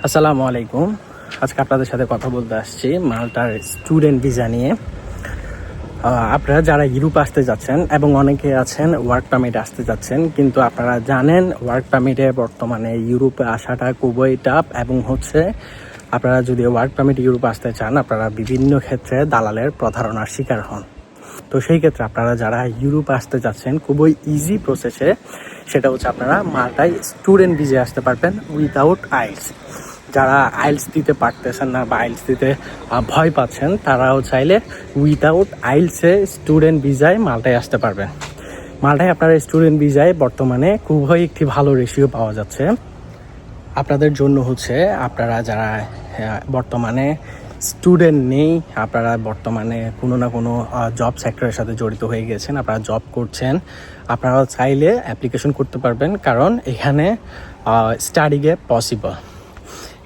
আসসালামু আলাইকুম। আজকে আপনাদের সাথে কথা বলতে আসছি মাল্টার স্টুডেন্ট ভিসা নিয়ে। আপনারা যারা ইউরোপ আসতে যাচ্ছেন এবং অনেকে আছেন ওয়ার্ক পারমিটে আসতে যাচ্ছেন, কিন্তু আপনারা জানেন ওয়ার্ক পারমিটে বর্তমানে ইউরোপে আসাটা খুবই টাফ, এবং আপনারা যদি ওয়ার্ক পারমিটে ইউরোপে আসতে চান আপনারা বিভিন্ন ক্ষেত্রে দালালের প্রতারণার শিকার হন। তো সেই ক্ষেত্রে আপনারা যারা ইউরোপে আসতে যাচ্ছেন খুবই ইজি প্রসেসে, সেটা হচ্ছে আপনারা মাল্টায় স্টুডেন্ট ভিসা আসতে পারবেন উইথাউট আইলস। যারা আইলস দিতে পারতেছেন না বা আইলস দিতে ভয় পাচ্ছেন, তারাও চাইলে উইথাউট আইলসে স্টুডেন্ট ভিসায় মাল্টায় আসতে পারবেন। মাল্টায় আপনারা স্টুডেন্ট ভিসায় বর্তমানে খুবই একটি ভালো রেশিও পাওয়া যাচ্ছে। আপনাদের জন্য হচ্ছে আপনারা যারা বর্তমানে স্টুডেন্ট নেই, আপনারা বর্তমানে কোনো না কোনো জব সেক্টরের সাথে জড়িত হয়ে গেছেন, আপনারা জব করছেন, আপনারা চাইলে অ্যাপ্লিকেশন করতে পারবেন, কারণ এখানে স্টাডি গ্যাপ পসিবল।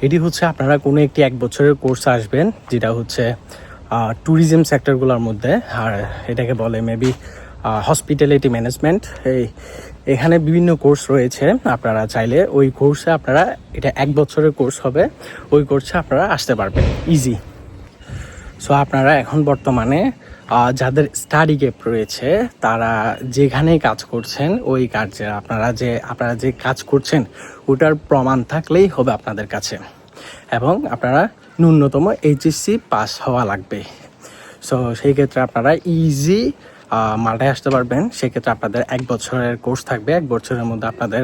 এটি হচ্ছে আপনারা কোনো একটি 1 বছরের কোর্স আসবেন, যেটা হচ্ছে ট্যুরিজম সেক্টরগুলোর মধ্যে, আর এটাকে বলে মেবি হসপিটালিটি ম্যানেজমেন্ট। এখানে বিভিন্ন কোর্স রয়েছে, আপনারা চাইলে ওই কোর্সে আপনারা, এটা 1 বছরের কোর্স হবে, ওই কোর্সে আপনারা আসতে পারবেন ইজি। সো আপনারা এখন বর্তমানে যাদের স্টাডি গ্যাপ রয়েছে তারা যেখানেই কাজ করছেন, ওই কাজে আপনারা যে কাজ করছেন ওটার প্রমাণ থাকলেই হবে আপনাদের কাছে, এবং আপনারা ন্যূনতম এইচএসসি পাস হওয়া লাগবে। সো সেই ক্ষেত্রে আপনারা ইজি মাল্টায় আসতে পারবেন। সেক্ষেত্রে আপনাদের 1 বছরের কোর্স থাকবে। 1 বছরের মধ্যে আপনাদের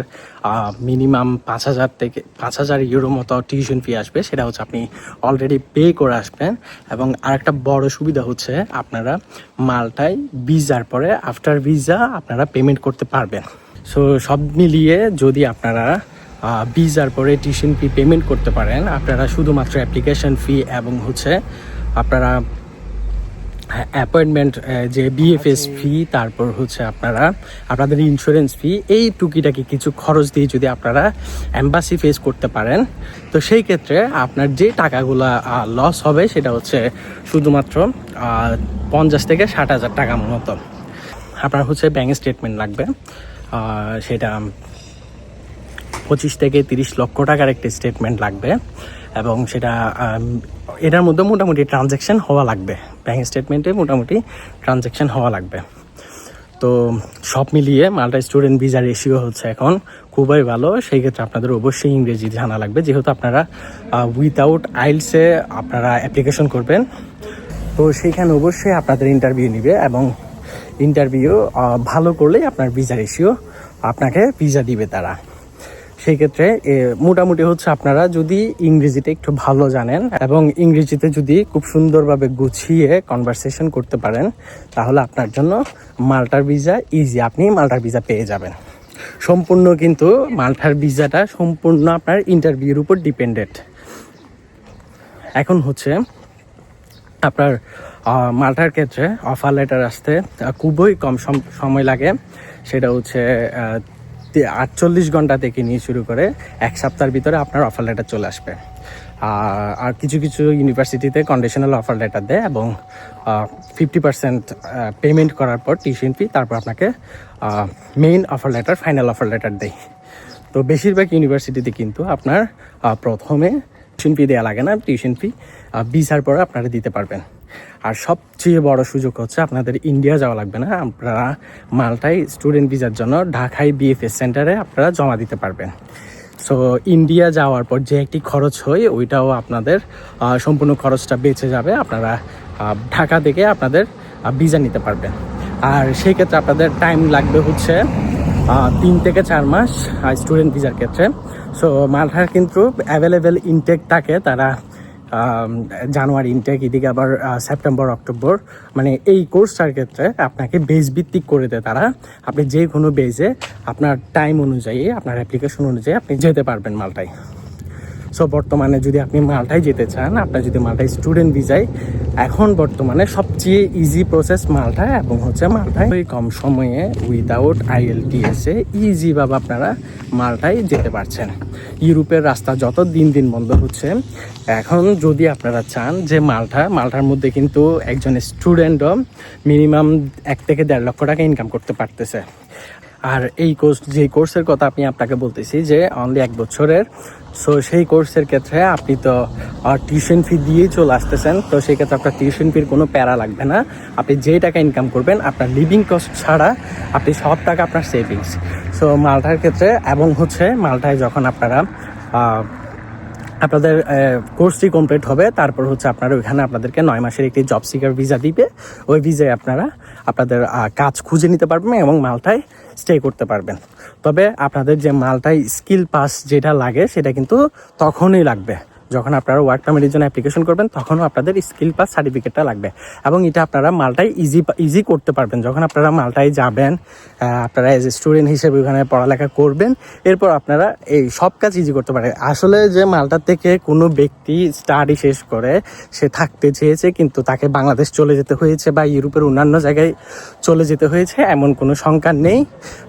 মিনিমাম 5,000 ইউরো মতো টিউশন ফি আসবে, সেটা হচ্ছে আপনি অলরেডি পে করে আসবেন। এবং আরেকটা বড় সুবিধা হচ্ছে আপনারা মাল্টায় ভিসার পরে আফটার ভিসা আপনারা পেমেন্ট করতে পারবেন। সো সব মিলিয়ে যদি আপনারা ভিসার পরে টিউশন ফি পেমেন্ট করতে পারেন, আপনারা শুধুমাত্র অ্যাপ্লিকেশন ফি এবং হচ্ছে আপনারা অ্যাপয়েন্টমেন্ট যে বিএফএস ফি, তারপর হচ্ছে আপনাদের ইন্স্যুরেন্স ফি, এই টুকিটাকি কিছু খরচ দিয়ে যদি আপনারা এম্বাসি ফেস করতে পারেন, তো সেই ক্ষেত্রে আপনার যে টাকাগুলো লস হবে সেটা হচ্ছে শুধুমাত্র 50 থেকে 60,000 টাকা মতো। আপনার হচ্ছে ব্যাঙ্ক স্টেটমেন্ট লাগবে, সেটা 25 থেকে 30 লক্ষ টাকার একটি স্টেটমেন্ট লাগবে, এবং সেটা এটার মধ্যে মোটামুটি ট্রানজ্যাকশন হওয়া লাগবে, ব্যাঙ্ক স্টেটমেন্টে মোটামুটি ট্রানজ্যাকশন হওয়া লাগবে। তো সব মিলিয়ে মাল্টা স্টুডেন্ট ভিসা রেশিও হচ্ছে এখন খুবই ভালো। সেই ক্ষেত্রে আপনাদের অবশ্যই ইংরেজি জানা লাগবে, যেহেতু আপনারা উইথাউট আইলসে আপনারা অ্যাপ্লিকেশন করবেন। তো সেইখানে অবশ্যই আপনাদের ইন্টারভিউ নেবে, এবং ইন্টারভিউ ভালো করলেই আপনার ভিসা রেশিও আপনাকে ভিসা দিবে তারা। সেই ক্ষেত্রে মোটামুটি হচ্ছে আপনারা যদি ইংরেজিতে একটু ভালো জানেন এবং ইংরেজিতে যদি খুব সুন্দরভাবে গুছিয়ে কনভারসেশন করতে পারেন, তাহলে আপনার জন্য মাল্টার ভিসা ইজি, আপনি মাল্টার ভিসা পেয়ে যাবেন। সম্পূর্ণ কিন্তু মাল্টার ভিসাটা সম্পূর্ণ আপনার ইন্টারভিউর উপর ডিপেন্ডেন্ট। এখন হচ্ছে আপনার মাল্টার ক্ষেত্রে অফার লেটার আসতে খুবই কম সময় লাগে, সেটা হচ্ছে 48 ঘন্টা থেকে নিয়ে শুরু করে 1 সপ্তাহের ভিতরে আপনার অফার লেটার চলে আসবে। আর কিছু কিছু ইউনিভার্সিটিতে কন্ডিশনাল অফার লেটার দেয়, এবং 50% পেমেন্ট করার পর টিউশন ফি, তারপর আপনাকে main offer letter, final offer letter দেয়। তো বেশিরভাগ ইউনিভার্সিটিতে কিন্তু আপনার প্রথমে টিউশন ফি দেওয়া লাগে না, টিউশন ফি ভিসার পরে আপনারা দিতে পারবেন। আর সবচেয়ে বড় সুযোগ হচ্ছে আপনাদের ইন্ডিয়া যাওয়া লাগবে না, আপনারা মাল্টায় স্টুডেন্ট ভিসার জন্য ঢাকায় বিএফএস সেন্টারে আপনারা জমা দিতে পারবেন। সো ইন্ডিয়া যাওয়ার পর যে একটি খরচ হয়, ওইটাও আপনাদের সম্পূর্ণ খরচটা বেঁচে যাবে, আপনারা ঢাকা থেকে আপনাদের ভিসা নিতে পারবেন। আর সেই ক্ষেত্রে আপনাদের টাইম লাগবে হচ্ছে 3 থেকে 4 মাস স্টুডেন্ট ভিসার ক্ষেত্রে। সো মাল্টার কিন্তু অ্যাভেলেবেল ইনটেক থাকে, তারা জানুয়ারি ইনটেক, এদিকে আবার সেপ্টেম্বর অক্টোবর, মানে এই কোর্সটার ক্ষেত্রে আপনাকে বেস ভিত্তিক করে দেয় তারা। আপনি যে কোনো বেজে আপনার টাইম অনুযায়ী, আপনার অ্যাপ্লিকেশন অনুযায়ী আপনি যেতে পারবেন মাল্টায়। সো বর্তমানে যদি আপনি মাল্টায় যেতে চান, আপনার যদি মাল্টায় স্টুডেন্ট ভিসায়, এখন বর্তমানে সবচেয়ে ইজি প্রসেস মাল্টা, এবং হচ্ছে মাল্টায় ওই কম সময়ে উইদাউট IELTS-এ ইজিভাবে আপনারা মাল্টায় যেতে পারছেন। ইউরোপের রাস্তা যত দিন দিন বন্ধ হচ্ছে, এখন যদি আপনারা চান যে মাল্টার মধ্যে কিন্তু একজন স্টুডেন্টও মিনিমাম 1 থেকে 1.5 লক্ষ টাকা ইনকাম করতে পারতেছে। আর এই কোর্সের কথা আপনাকে বলতেছি যে অনলি 1 বছরের সো সেই কোর্সের ক্ষেত্রে আপনি তো টিউশন ফি দিয়েই চলে আসতেছেন, তো সেই ক্ষেত্রে আপনার টিউশন ফির কোনো প্যারা লাগবে না। আপনি যেই টাকা ইনকাম করবেন আপনার লিভিং কস্ট ছাড়া আপনি সব টাকা আপনার সেভিংস। সো মাল্টার ক্ষেত্রে এবং হচ্ছে মাল্টায় যখন আপনারা আপনাদের কোর্সটি কমপ্লিট হবে, তারপর হচ্ছে আপনারা ওইখানে আপনাদেরকে 9 মাসের একটি জব সিকার ভিসা দিবে। ওই ভিসায় আপনারা আপনাদের কাজ খুঁজে নিতে পারবেন এবং মাল্টায় স্টে করতে পারবেন। তবে আপনাদের যে মাল্টায় স্কিল পাস যেটা লাগে সেটা কিন্তু তখনই লাগবে যখন আপনারা ওয়ার্ক পারমিটের জন্য অ্যাপ্লিকেশন করবেন, তখনও আপনাদের স্কিল পাস সার্টিফিকেটটা লাগবে। এবং এটা আপনারা মাল্টায় ইজি করতে পারবেন যখন আপনারা মাল্টায় যাবেন। আপনারা এজ এ স্টুডেন্ট হিসেবে ওখানে পড়ালেখা করবেন, এরপর আপনারা এই সব কাজ ইজি করতে পারেন। আসলে যে মাল্টার থেকে কোনো ব্যক্তি স্টাডি শেষ করে সে থাকতে চেয়েছে কিন্তু তাকে বাংলাদেশ চলে যেতে হয়েছে বা ইউরোপের অন্যান্য জায়গায় চলে যেতে হয়েছে এমন কোনো সংখ্যা নেই।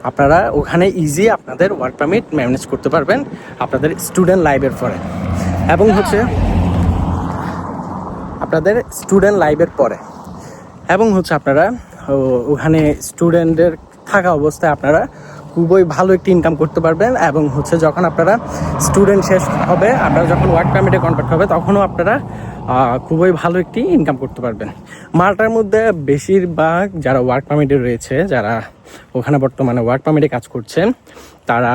আপনারা ওখানে ইজি আপনাদের ওয়ার্ক পারমিট ম্যানেজ করতে পারবেন আপনাদের স্টুডেন্ট লাইফের পরে। এবং হচ্ছে আপনাদের স্টুডেন্ট লাইফের পরে এবং হচ্ছে আপনারা ওখানে স্টুডেন্টদের থাকা অবস্থায় আপনারা খুবই ভালো একটি ইনকাম করতে পারবেন। এবং হচ্ছে যখন আপনারা স্টুডেন্ট শেষ হবে, আপনারা যখন ওয়ার্ক পারমিটে কনভার্ট হবে, তখনও আপনারা খুবই ভালো একটি ইনকাম করতে পারবেন। মাল্টার মধ্যে বেশিরভাগ যারা ওয়ার্ক পারমিটে রয়েছে, যারা ওখানে বর্তমানে ওয়ার্ক পারমিটে কাজ করছেন, তারা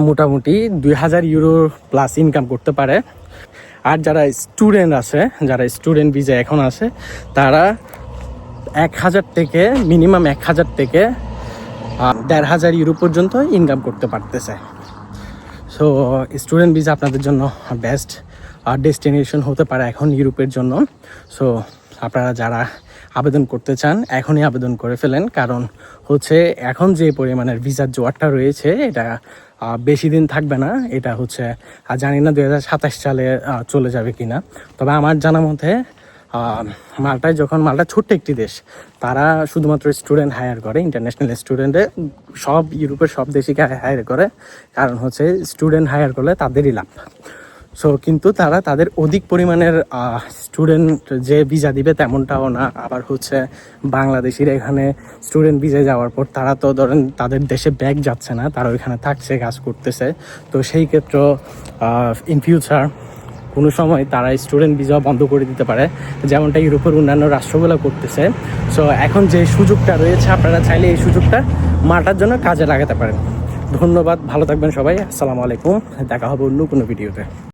মোটামুটি 2000 ইউরো প্লাস ইনকাম করতে পারে। আর যারা স্টুডেন্ট আছে, যারা স্টুডেন্ট ভিসা এখন আছে, তারা 1000 থেকে মিনিমাম 1000 থেকে 1500 ইউরো পর্যন্ত ইনকাম করতে পারতেছে। সো স্টুডেন্ট ভিসা আপনাদের জন্য বেস্ট ডেস্টিনেশন হতে পারে এখন ইউরোপের জন্য। সো আপনারা যারা আবেদন করতে চান এখনই আবেদন করে ফেলেন, কারণ হচ্ছে এখন যে পরিমাণের ভিসার জোয়ারটা রয়েছে এটা বেশি দিন থাকবে না। এটা হচ্ছে জানি না 2027 সালে চলে যাবে কিনা। তবে আমার জানা মতে মাল্টায় যখন মাল্টা ছোট্ট একটি দেশ, তারা শুধুমাত্র স্টুডেন্ট হায়ার করে, ইন্টারন্যাশনাল স্টুডেন্টে সব ইউরোপের সব দেশকে হায়ার করে। কারণ হচ্ছে স্টুডেন্ট হায়ার করলে তাদেরই লাভ। সো কিন্তু তারা তাদের অধিক পরিমাণের স্টুডেন্ট যে ভিসা দিবে তেমনটাও না। আবার হচ্ছে বাংলাদেশিরা এখানে স্টুডেন্ট ভিসায় যাওয়ার পর তারা তো ধরেন তাদের দেশে ব্যাক যাচ্ছে না, তারা ওইখানে থাকছে, কাজ করতেছে। তো সেই ক্ষেত্রে ইন ফিউচার কোনো সময় তারা স্টুডেন্ট ভিসা বন্ধ করে দিতে পারে, যেমনটা ইউরোপের অন্যান্য রাষ্ট্রগুলো করতেছে। সো এখন যে সুযোগটা রয়েছে আপনারা চাইলে এই সুযোগটা মাল্টার জন্য কাজে লাগাতে পারেন। ধন্যবাদ, ভালো থাকবেন সবাই। আসসালামু আলাইকুম, দেখা হবে অন্য কোনো ভিডিওতে।